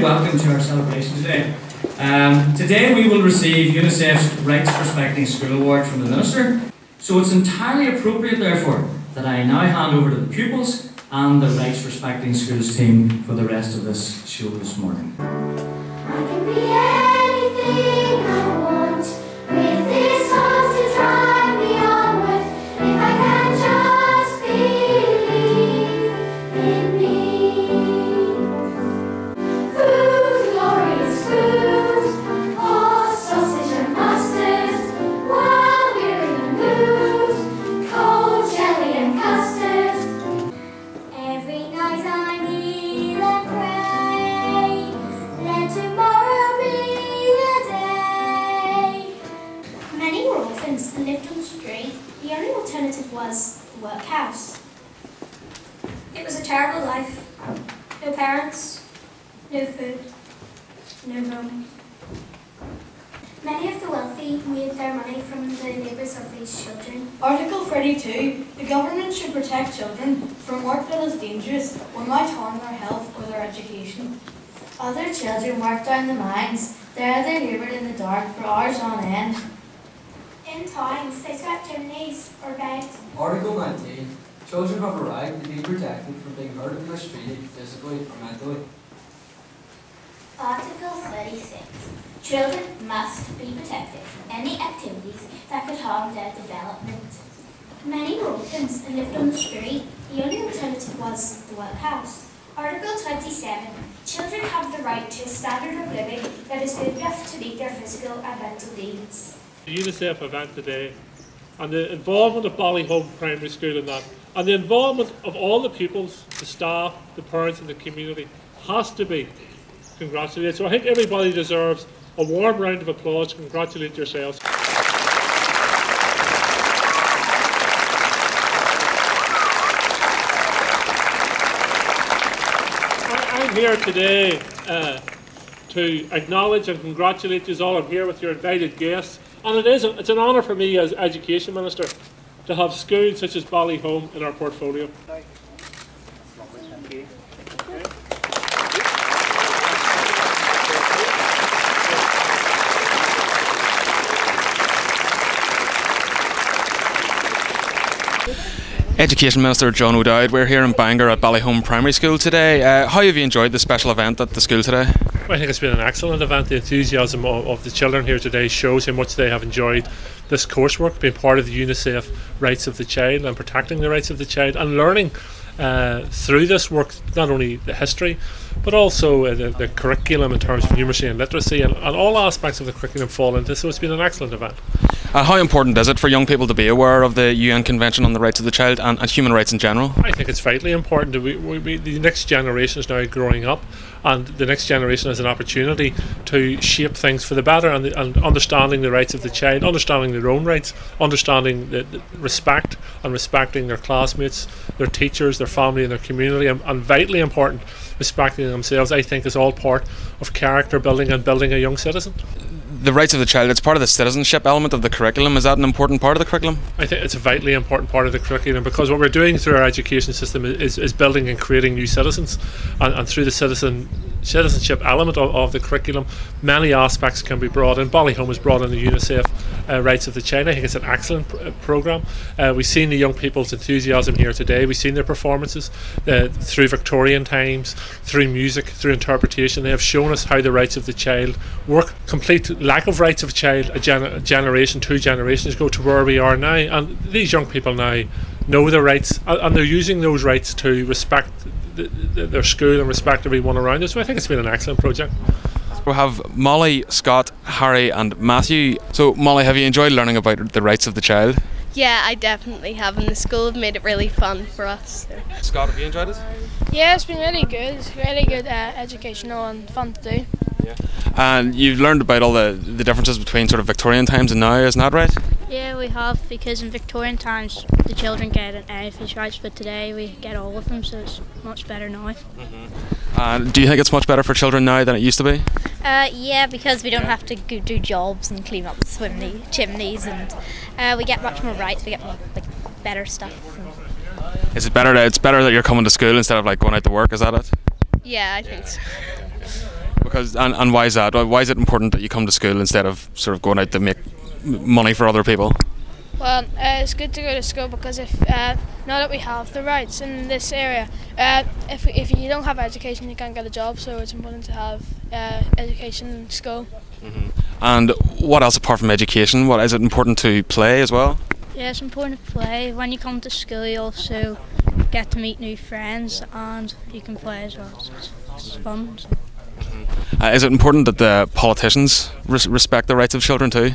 welcome to our celebration today. Today we will receive UNICEF's Rights Respecting School Award from the Minister. So it's entirely appropriate, therefore, that I now hand over to the pupils and the Rights Respecting Schools team for the rest of this show this morning. I can be anything I want, with this heart to drive me onward, if I can just believe in me. Food, glorious food, hot sausage and mustard, while we're in the mood, cold jelly and custard. Every night I kneel and pray, let tomorrow be the day. Many were orphans and lived on the street. The only alternative was the workhouse. It was a terrible life. No parents, no food, no home. Many of the wealthy made their money from the labours of these children. Article 32. The government should protect children from work that is dangerous or might harm their health or their education. Other children worked down the mines. There they laboured in the dark for hours on end. In towns, they swept chimneys or begged. Article 19. Children have a right to be protected from being hurt and mistreated physically or mentally. Article 36. Children must be protected from any activities that could harm their development. Many were orphans and lived on the street. The only alternative was the workhouse. Article 27. Children have the right to a standard of living that is good enough to meet their physical and mental needs. The UNICEF event today, and the involvement of Ballyholme Primary School in that, and the involvement of all the pupils, the staff, the parents and the community has to be congratulated. So I think everybody deserves a warm round of applause to congratulate yourselves. I'm here today to acknowledge and congratulate you all. I'm here with your invited guests, and it's an honour for me as Education Minister to have schools such as Ballyholme in our portfolio. Education Minister John O'Dowd, we're here in Bangor at Ballyholme Primary School today. How have you enjoyed the special event at the school today? Well, I think it's been an excellent event. The enthusiasm of the children here today shows how much they have enjoyed this coursework, being part of the UNICEF Rights of the Child and protecting the rights of the child, and learning through this work not only the history but also the curriculum in terms of numeracy and literacy, and all aspects of the curriculum fall into. So it's been an excellent event. How important is it for young people to be aware of the UN Convention on the Rights of the Child and human rights in general? I think it's vitally important. The next generation is now growing up, and the next generation has an opportunity to shape things for the better, and understanding the rights of the child, understanding their own rights, understanding the respect and respecting their classmates, their teachers, their family and their community, and vitally important, respecting themselves, I think, is all part of character building and building a young citizen. The rights of the child, it's part of the citizenship element of the curriculum. Is that an important part of the curriculum? I think it's a vitally important part of the curriculum, because what we're doing through our education system is building and creating new citizens, and through the citizenship element of the curriculum, many aspects can be brought in. Ballyholme has brought in the UNICEF Rights of the Child. I think it's an excellent programme. We've seen the young people's enthusiasm here today. We've seen their performances through Victorian times, through music, through interpretation. They have shown us how the rights of the child work. Complete lack of rights of a child a generation, 2 generations ago, to where we are now, and these young people now know their rights, and they're using those rights to respect their school and respect everyone around them. So I think it's been an excellent project. We have Molly, Scott, Harry and Matthew. So Molly, have you enjoyed learning about the rights of the child? Yeah, I definitely have, and the school have made it really fun for us. So. Scott, have you enjoyed it? Yeah, it's been really good. It's really good, educational and fun to do. Yeah. And you've learned about all the differences between sort of Victorian times and now, isn't that right? Yeah, we have, because in Victorian times the children get an ethos rights, but today we get all of them, so it's much better now. Do you think it's much better for children now than it used to be? Yeah, because we don't have to go do jobs and clean up the chimneys, and we get much more rights. We get more, better stuff. Is it better? It's better that you're coming to school instead of going out to work. Is that it? Yeah, I think so. Because and why is that? Why is it important that you come to school instead of sort of going out to make money for other people? Well, it's good to go to school because if now that we have the rights in this area, if you don't have education, you can't get a job. So it's important to have education in school. And what else apart from education? What is it important to play as well? Yeah, it's important to play. When you come to school, you also get to meet new friends and you can play as well. So it's fun. Is it important that the politicians respect the rights of children too?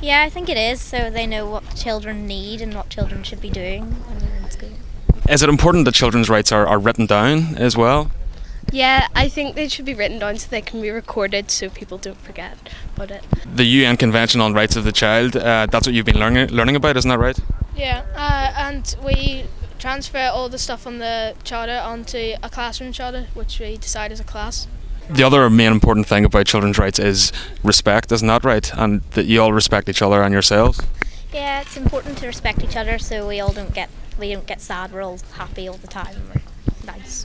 Yeah, I think it is, so they know what children need and what children should be doing in school. Is it important that children's rights are written down as well? Yeah, I think they should be written down so they can be recorded so people don't forget about it. The UN Convention on Rights of the Child, that's what you've been learning about, isn't that right? Yeah, and we transfer all the stuff on the charter onto a classroom charter, which we decide as a class. The other main important thing about children's rights is respect, isn't that right? And that you all respect each other and yourselves. Yeah, it's important to respect each other so we don't get sad. We're all happy all the time. We're nice.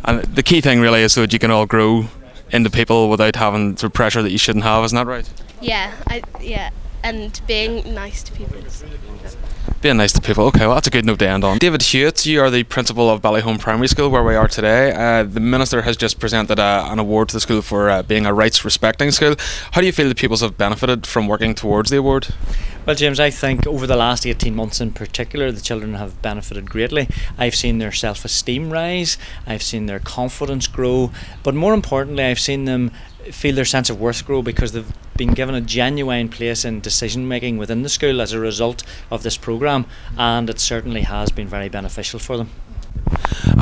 And the key thing really is so that you can all grow into people without having the pressure that you shouldn't have, isn't that right? Yeah, and being nice to people. Being nice to people. Okay, well that's a good note to end on. David Hewitt, you are the principal of Ballyholme Primary School, where we are today. The Minister has just presented an award to the school for being a rights respecting school. How do you feel the pupils have benefited from working towards the award? Well, James, I think over the last 18 months in particular, the children have benefited greatly. I've seen their self-esteem rise, I've seen their confidence grow, but more importantly, I've seen them feel their sense of worth grow because they've been given a genuine place in decision making within the school as a result of this programme, and it certainly has been very beneficial for them.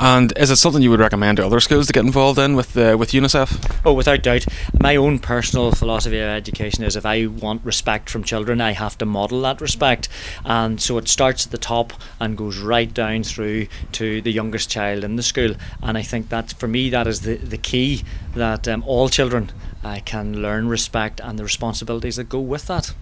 And is it something you would recommend to other schools to get involved in with UNICEF? Oh, without doubt. My own personal philosophy of education is if I want respect from children, I have to model that respect. And so it starts at the top and goes right down through to the youngest child in the school. And I think that, for me, that is the key, that all children can learn respect and the responsibilities that go with that.